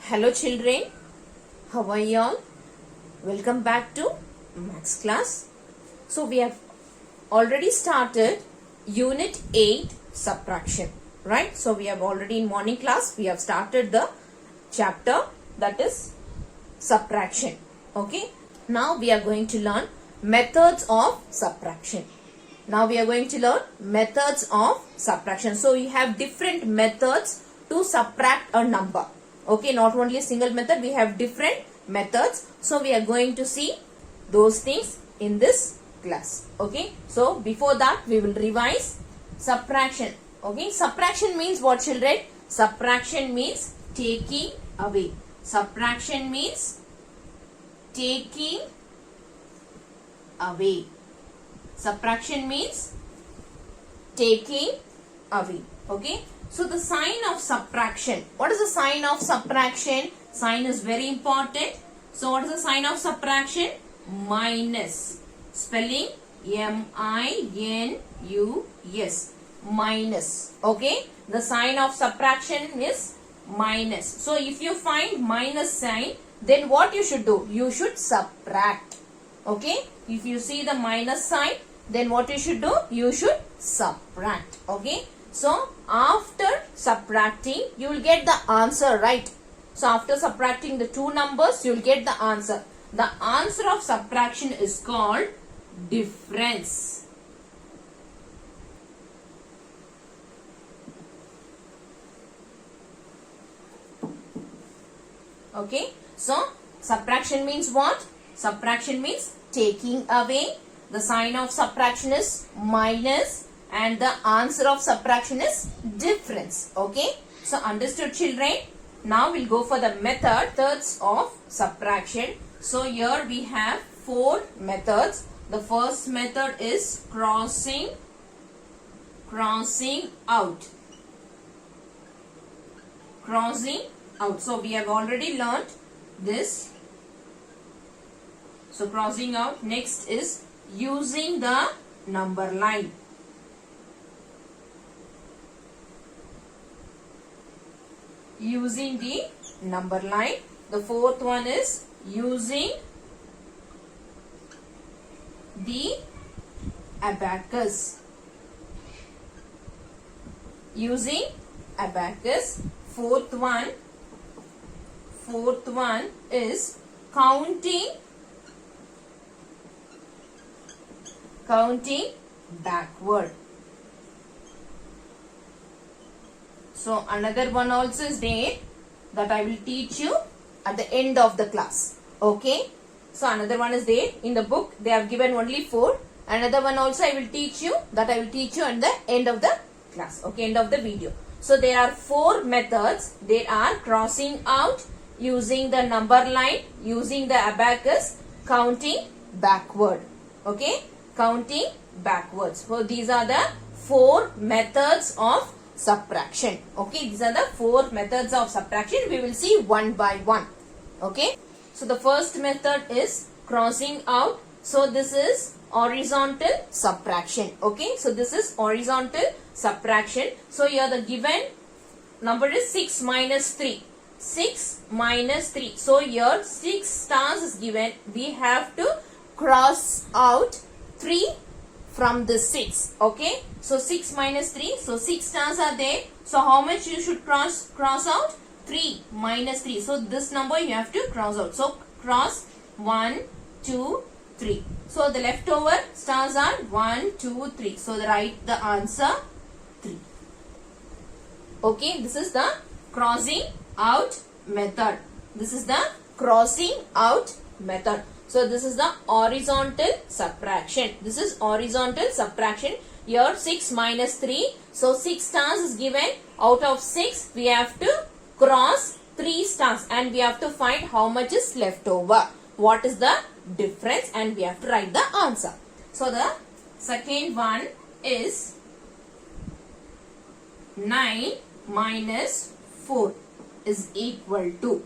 Hello children, how are you all? Welcome back to Maths class. So we have already started Unit 8 Subtraction, right? So we have already in morning class, we have started the chapter that is Subtraction, okay? Now we are going to learn methods of subtraction. Now we are going to learn methods of subtraction. So we have different methods to subtract a number. Okay, not only a single method, we have different methods. So we are going to see those things in this class. Okay, so before that we will revise subtraction. Okay, subtraction means what, children? Subtraction means taking away. Subtraction means taking away. Subtraction means taking away. Okay. So the sign of subtraction. What is the sign of subtraction? Sign is very important. So what is the sign of subtraction? Minus. Spelling M-I-N-U-S. Minus. Okay. The sign of subtraction is minus. So if you find minus sign, then what you should do? You should subtract. Okay. If you see the minus sign, then what you should do? You should subtract. Okay. So after subtracting, you will get the answer, right? So after subtracting the two numbers, you will get the answer. The answer of subtraction is called difference. Okay. So subtraction means what? Subtraction means taking away. The sign of subtraction is minus. And the answer of subtraction is difference. Okay. So understood, children? Now we'll go for the methods of subtraction. So here we have 4 methods. The first method is crossing out. Crossing out. So we have already learned this. So crossing out. Next is using the number line. Using the number line. The fourth one is using the abacus. Using abacus. Fourth one is counting backward. So another one also is there that I will teach you at the end of the class. Okay. So another one is there in the book. They have given only 4. Another one also I will teach you at the end of the class. Okay. End of the video. So there are 4 methods. They are crossing out, using the number line, using the abacus, counting backward. Okay. Counting backwards. So these are the 4 methods of subtraction. Okay, these are the 4 methods of subtraction. We will see one by one. Okay, so the first method is crossing out. So this is horizontal subtraction. Okay, so this is horizontal subtraction. So here the given number is 6 minus 3. 6 minus 3. So here 6 stars is given. We have to cross out 3 from the 6. Okay, so 6 minus 3. So 6 stars are there. So how much you should cross out? 3 minus 3. So this number you have to cross out. So cross 1, 2, 3. So the leftover stars are 1, 2, 3. So write the answer 3. Okay, this is the crossing out method. This is the crossing out method. So this is the horizontal subtraction. This is horizontal subtraction. Here 6 minus 3. So 6 stars is given. Out of 6 we have to cross 3 stars and we have to find how much is left over. What is the difference, and we have to write the answer. So the second one is 9 minus 4 is equal to.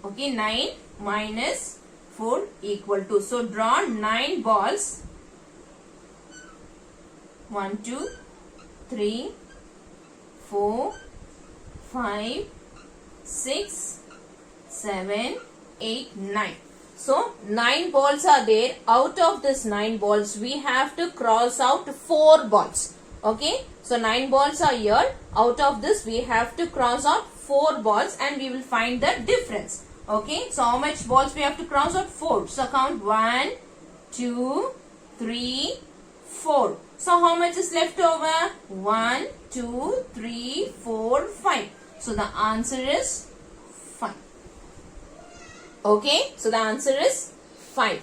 Okay, 9 minus 4 equal to. So draw 9 balls. 1, 2, 3, 4, 5, 6, 7, 8, 9. So 9 balls are there. Out of this 9 balls, we have to cross out 4 balls. Okay. So 9 balls are here. Out of this, we have to cross out 4 balls and we will find the difference. Okay. So how much balls we have to cross out? 4. So count 1, 2, 3, 4. So how much is left over? 1, 2, 3, 4, 5. So the answer is 5. Okay. So the answer is 5.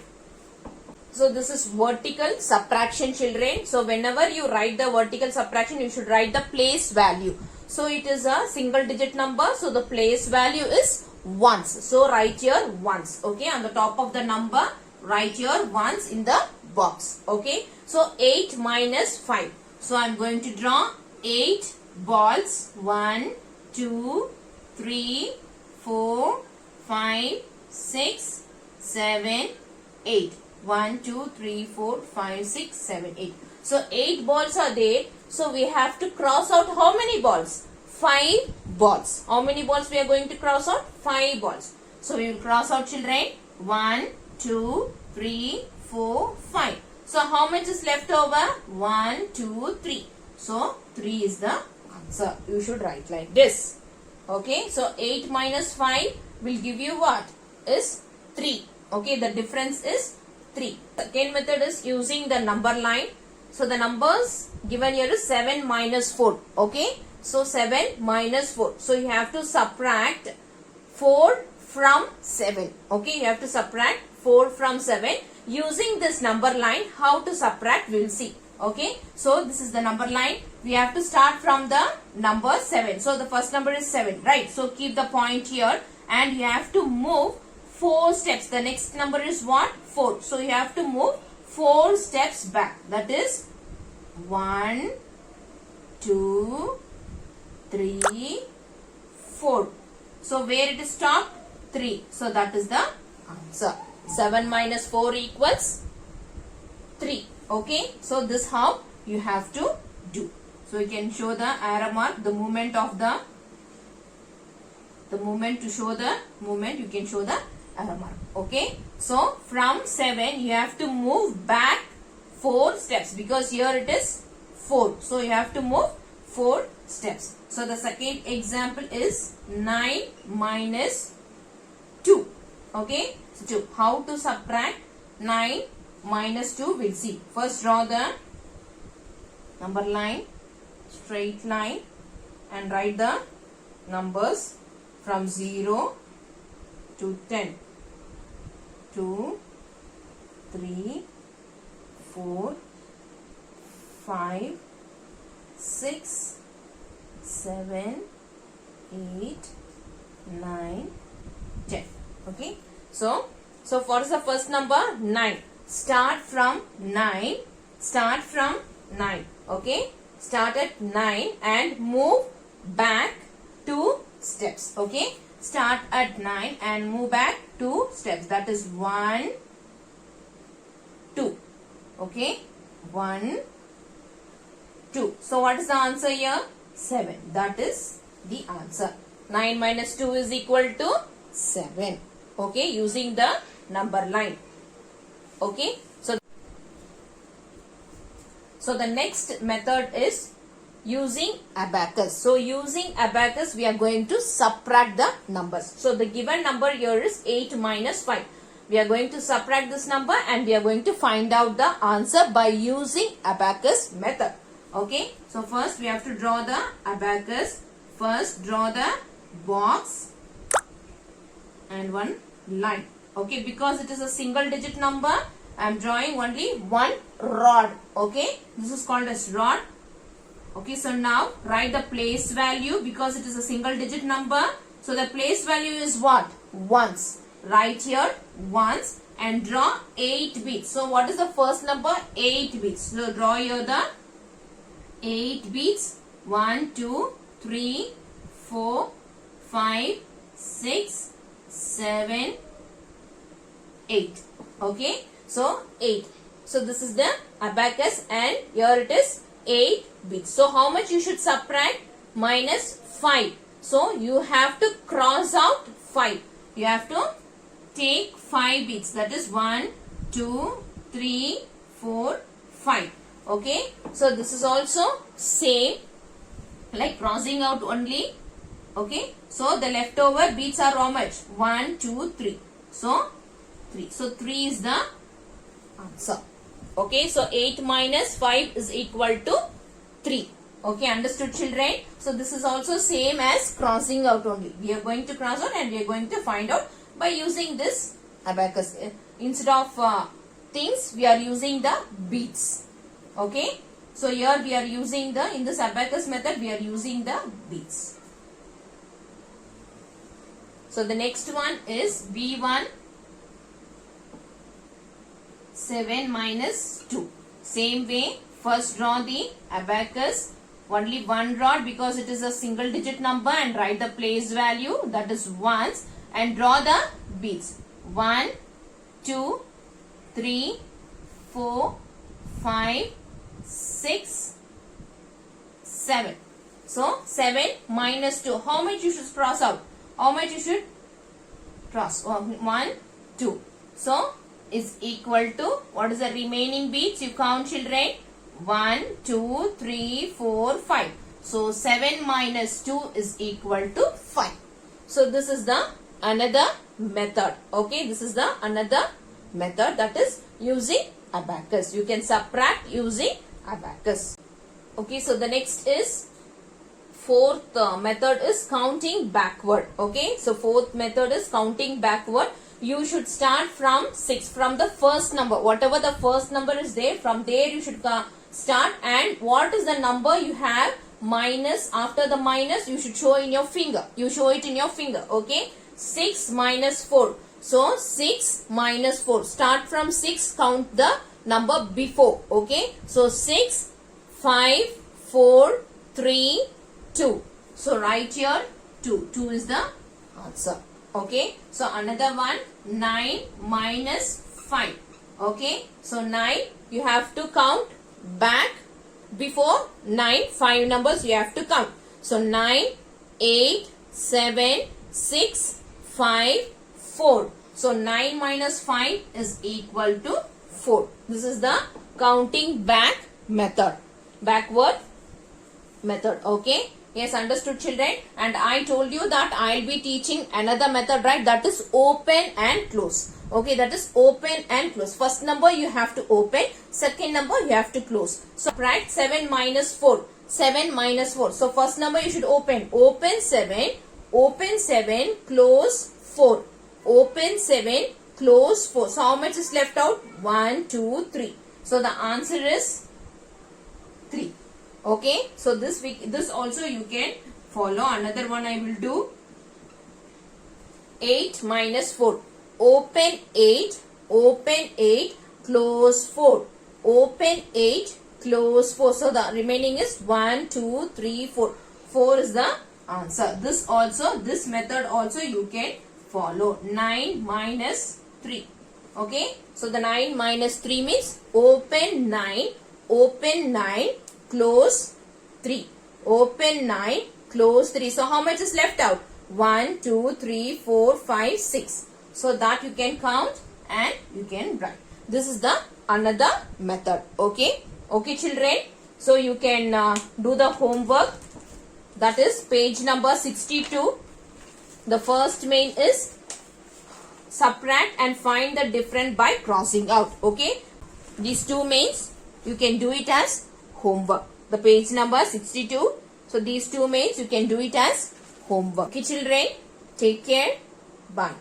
So this is vertical subtraction, children. So whenever you write the vertical subtraction, you should write the place value. So it is a single digit number. So the place value is ones. So write here ones. Okay. On the top of the number, write here ones in the box. Okay. So 8 minus 5. So I am going to draw 8 balls. 1, 2, 3, 4, 5, 6, 7, 8. 1, 2, 3, 4, 5, 6, 7, 8. So 8 balls are there. So we have to cross out how many balls? 5 balls. How many balls we are going to cross out? 5 balls. So we will cross out, children. 1, 2, 3, 4, 5. So how much is left over? 1, 2, 3. So 3 is the answer. You should write like this. Okay. So 8 minus 5 will give you what? Is 3. Okay. The difference is 3. Second method is using the number line. So the numbers given here is 7 minus 4. Okay. So 7 minus 4. So you have to subtract 4 from 7. Okay. You have to subtract 4 from 7. Using this number line, how to subtract we will see. Okay. So this is the number line. We have to start from the number 7. So the first number is 7. Right. So keep the point here and you have to move 4 steps. The next number is what? 4. So you have to move 4 steps back. That is 1, 2, 3, 4. So where it is stopped? 3. So that is the answer. 7 minus 4 equals 3. Okay. So this how you have to do. So you can show the arrow mark, the movement of the movement to show the movement, you can show the arrow mark. Okay. So from 7 you have to move back 4 steps because here it is 4. So you have to move 4 steps. So the second example is 9 minus 2. Okay. So 2. How to subtract 9 minus 2 we'll see. First draw the number line, straight line and write the numbers from 0 to 10. 2, 3, 4, 5, 6, 7, 8, 9, 10. Okay. So what is the first number? 9. Start from 9. Start from 9. Okay. Start at 9 and move back 2 steps. Okay. Start at 9 and move back 2 steps. That is 1, 2. Okay. 1, 2. So what is the answer here? 7. That is the answer. 9 minus 2 is equal to 7. Okay. Using the number line. Okay. So the next method is using abacus. So using abacus we are going to subtract the numbers. So the given number here is 8 minus 5. We are going to subtract this number and we are going to find out the answer by using abacus method. Okay. So first we have to draw the abacus. First draw the box and one line. Okay. Because it is a single digit number, I am drawing only one rod. Okay. This is called as rod. Okay. So now write the place value because it is a single digit number. So the place value is what? Ones. Write here ones and draw 8 beads. So what is the first number? 8 beads. So draw here the 8 beads. 1, 2, 3, 4, 5, 6, 7, 8. Okay. So 8. So this is the abacus and here it is 8 beads. So how much you should subtract? Minus 5. So you have to cross out 5. You have to take 5 beads. That is 1, 2, 3, 4, 5. Okay. So this is also same like crossing out only. Okay. So the leftover beads are how much? 1, 2, 3. So 3. So 3 is the answer. Okay. So 8 minus 5 is equal to 3. Okay, understood children? So this is also same as crossing out only. We are going to cross out and we are going to find out by using this abacus. Instead of things, we are using the beads. Okay. So here we are using in this abacus method, we are using the beads. So the next one is B1 7 minus 2. Same way, first draw the abacus. Only one rod because it is a single digit number and write the place value, that is ones, and draw the beads. 1, 2, 3, 4, 5, 6, 7. So 7 minus 2. How much you should cross out? How much you should cross? 1, 2. So is equal to, what is the remaining beads? You count children. 1, 2, 3, 4, 5. So 7 minus 2 is equal to 5. So this is the another method. Okay, this is the another method, that is using abacus. You can subtract using abacus. Okay, so the next is fourth method is counting backward. Okay, so fourth method is counting backward. You should start from 6, from the first number. Whatever the first number is there, from there you should start, and what is the number you have minus, after the minus you should show in your finger. You show it in your finger. Okay, 6 minus 4. So 6 minus 4. Start from 6, count the number before. Okay, so 6, 5, 4, 3, 2. So write here 2. 2 is the answer. Okay, so another one, 9 minus 5. Okay, so 9 you have to count back before 9, 5 numbers you have to count. So 9, 8, 7, 6, 5, 4. So 9 minus 5 is equal to 4. This is the counting back method, backward method. Okay. Yes, understood children? And I told you that I will be teaching another method, right? That is open and close. Okay, that is open and close. First number you have to open. Second number you have to close. So write 7 minus 4. 7 minus 4. So first number you should open. Open 7. Open 7. Close 4. Open 7. Close 4. So how much is left out? 1, 2, 3. So the answer is 3. Okay, so this also you can follow. Another one I will do. 8 minus 4. Open 8, open 8, close 4. Open 8, close 4. So the remaining is 1, 2, 3, 4. 4 is the answer. This method also you can follow. 9 minus 3. Okay, so the 9 minus 3 means open 9, close 3. Open 9, close 3. So how much is left out? 1, 2, 3, 4, 5, 6. So that you can count and you can write. This is the another method. Okay. Okay children. So you can do the homework. That is page number 62. The first main is subtract and find the difference by crossing out. Okay. These two mains you can do it as homework. The page number 62. So these two mains you can do it as homework. Okay children. Take care. Bye.